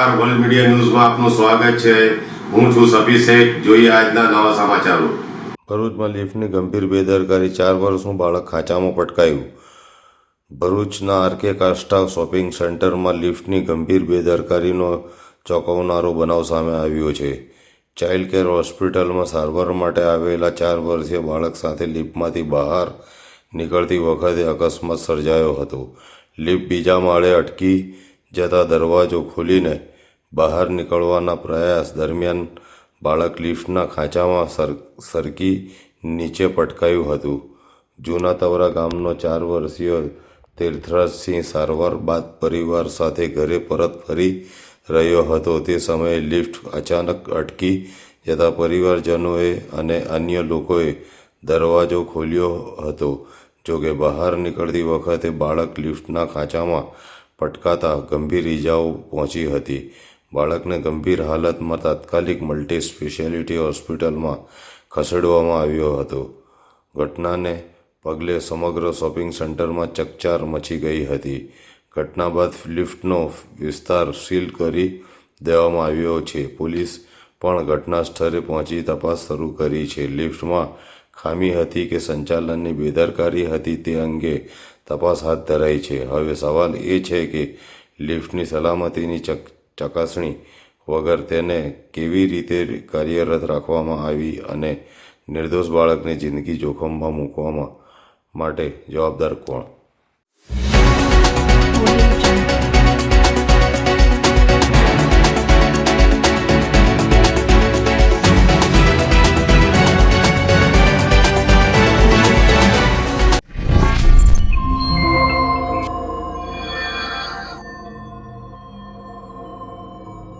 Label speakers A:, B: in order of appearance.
A: નમસ્કાર, world media ન્યૂઝમાં આપનું સ્વાગત છે। હું છું સફી શેખ। જોઈએ આજના નવા સમાચારો।
B: ભરૂચમાં લિફ્ટની ગંભીર બેદરકારી, 4 વર્ષનું બાળક ખાંચામાં પટકાયું। ભરૂચના આરકે કાસ્ટા શોપિંગ સેન્ટરમાં લિફ્ટની ગંભીર બેદરકારીનો ચોંકાવનારો બનાવ સામે આવ્યો છે। ચાઇલ્ડ કેર હોસ્પિટલમાં સારવાર માટે આવેલા 4 વર્ષીય બાળક સાથે લિફ્ટમાંથી બહાર નીકળતી વખતે અકસ્માત સર્જાયો હતો। લિફ્ટ બીજા માળે અટકી જતા દરવાજો ખોલીને બહાર નીકળવાના પ્રયાસ દરમિયાન બાળક લિફ્ટના ખાંચામાં સરકી નીચે પટકાયું હતું। જૂના તવરા ગામનો 4 વર્ષીય તીર્થરાજસિંહ સારવાર બાદ પરિવાર સાથે ઘરે પરત ફરી રહ્યો હતો। તે સમયે લિફ્ટ અચાનક અટકી જતા પરિવારજનોએ અને અન્ય લોકોએ દરવાજો ખોલ્યો હતો। જોકે બહાર નીકળતી વખતે બાળક લિફ્ટના ખાંચામાં પટકાતા ગંભીર ઈજાઓ પહોંચી હતી। બાળકને ગંભીર હાલતમાં તાત્કાલિક મલ્ટી સ્પેશિયાલિટી હોસ્પિટલમાં ખસેડવામાં આવ્યો હતો। ઘટનાને પગલે સમગ્ર શોપિંગ સેન્ટરમાં ચકચાર મચી ગઈ હતી। ઘટના બાદ લિફ્ટનો વિસ્તાર સીલ કરી દેવામાં આવ્યો છે। પોલીસ પણ ઘટના સ્થળે પહોંચી તપાસ શરૂ કરી છે। લિફ્ટમાં ખામી હતી કે સંચાલનની બેદરકારી હતી તે અંગે તપાસ હાથ ધરાઈ છે। હવે સવાલ એ છે કે લિફ્ટની સલામતીની ચકાસણી વગર તેને કેવી રીતે કાર્યરત રાખવામાં આવી અને નિર્દોષ બાળકની જિંદગી જોખમમાં મૂકવા માટે જવાબદાર કોણ?